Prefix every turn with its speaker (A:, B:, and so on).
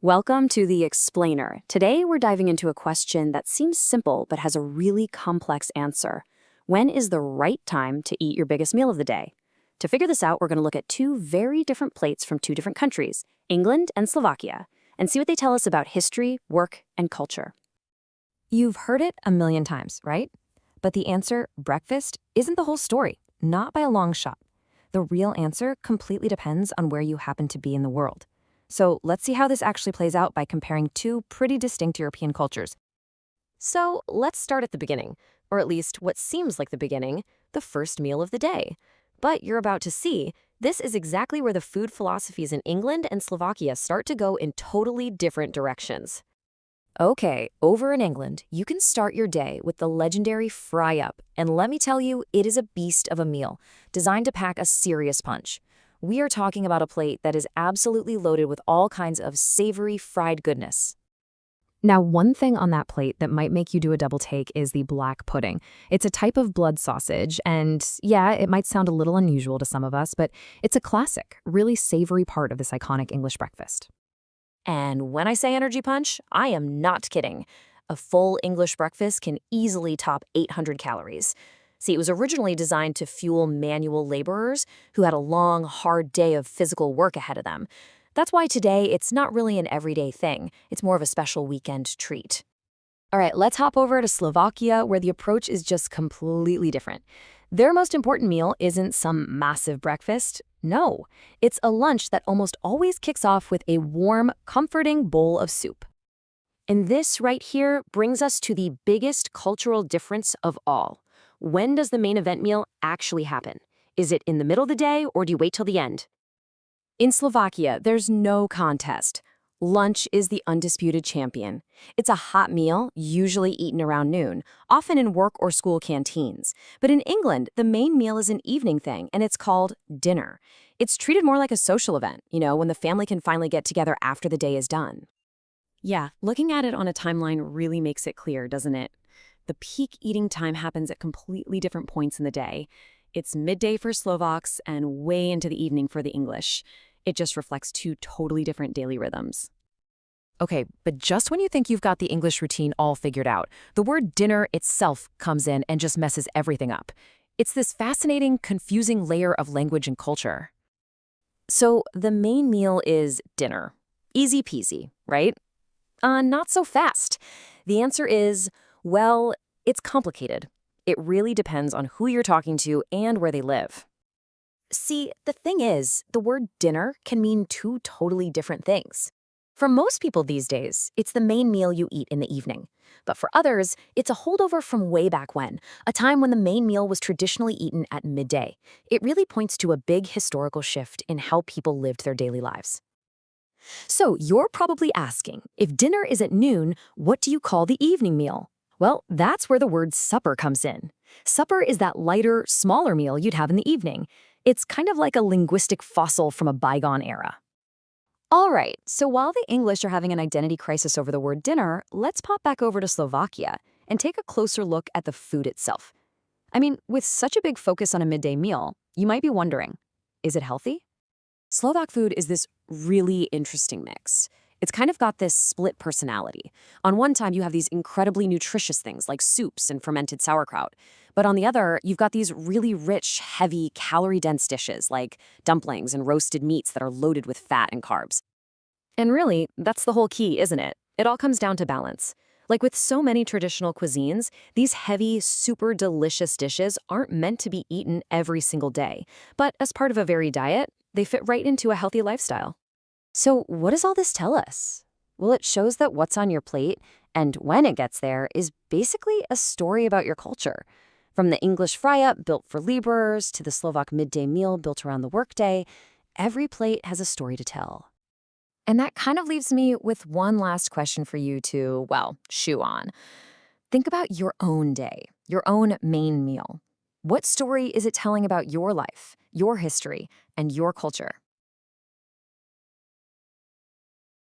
A: Welcome to The Explainer. Today we're diving into a question that seems simple but has a really complex answer. When is the right time to eat your biggest meal of the day? To figure this out, we're going to look at two very different plates from two different countries, England and Slovakia, and see what they tell us about history, work, and culture.
B: You've heard it a million times, right? But the answer, breakfast, isn't the whole story, not by a long shot. The real answer completely depends on where you happen to be in the world. So let's see how this actually plays out by comparing two pretty distinct European cultures. So let's start at the beginning, or at least what seems like the beginning, the first meal of the day. But you're about to see, this is exactly where the food philosophies in England and Slovakia start to go in totally different directions. Okay, over in England, you can start your day with the legendary Fry Up, and let me tell you, it is a beast of a meal, designed to pack a serious punch. We are talking about a plate that is absolutely loaded with all kinds of savory fried goodness. Now, one thing on that plate that might make you do a double take is the black pudding. It's a type of blood sausage, and yeah, it might sound a little unusual to some of us, but it's a classic, really savory part of this iconic English breakfast. And when I say energy punch, I am not kidding. A full English breakfast can easily top 800 calories. See, it was originally designed to fuel manual laborers who had a long, hard day of physical work ahead of them. That's why today it's not really an everyday thing. It's more of a special weekend treat. All right, let's hop over to Slovakia, where the approach is just completely different. Their most important meal isn't some massive breakfast. No, it's a lunch that almost always kicks off with a warm, comforting bowl of soup. And this right here brings us to the biggest cultural difference of all. When does the main event meal actually happen? Is it in the middle of the day, or do you wait till the end? In Slovakia, there's no contest. Lunch is the undisputed champion. It's a hot meal, usually eaten around noon, often in work or school canteens. But in England, the main meal is an evening thing, and it's called dinner. It's treated more like a social event, when the family can finally get together after the day is done.
A: Yeah, looking at it on a timeline really makes it clear, doesn't it? The peak eating time happens at completely different points in the day. It's midday for Slovaks and way into the evening for the English. It just reflects two totally different daily rhythms.
B: Okay, but just when you think you've got the English routine all figured out, the word dinner itself comes in and just messes everything up. It's this fascinating, confusing layer of language and culture. So the main meal is dinner. Easy peasy, right? Not so fast. The answer is, well, it's complicated. It really depends on who you're talking to and where they live. See, the thing is, the word dinner can mean two totally different things. For most people these days, it's the main meal you eat in the evening. But for others, it's a holdover from way back when, a time when the main meal was traditionally eaten at midday. It really points to a big historical shift in how people lived their daily lives. So you're probably asking, if dinner is at noon, what do you call the evening meal? Well, that's where the word supper comes in. Supper is that lighter, smaller meal you'd have in the evening. It's kind of like a linguistic fossil from a bygone era. All right, so while the English are having an identity crisis over the word dinner, let's pop back over to Slovakia and take a closer look at the food itself. I mean, with such a big focus on a midday meal, you might be wondering, is it healthy?
A: Slovak food is this really interesting mix. It's kind of got this split personality. On one time, you have these incredibly nutritious things like soups and fermented sauerkraut. But on the other, you've got these really rich, heavy, calorie-dense dishes like dumplings and roasted meats that are loaded with fat and carbs. And really, that's the whole key, isn't it? It all comes down to balance. Like with so many traditional cuisines, these heavy, super delicious dishes aren't meant to be eaten every single day. But as part of a varied diet, they fit right into a healthy lifestyle. So what does all this tell us? Well, it shows that what's on your plate, and when it gets there, is basically a story about your culture. From the English fry-up built for laborers to the Slovak midday meal built around the workday, every plate has a story to tell. And that kind of leaves me with one last question for you to, well, chew on. Think about your own day, your own main meal. What story is it telling about your life, your history, and your culture?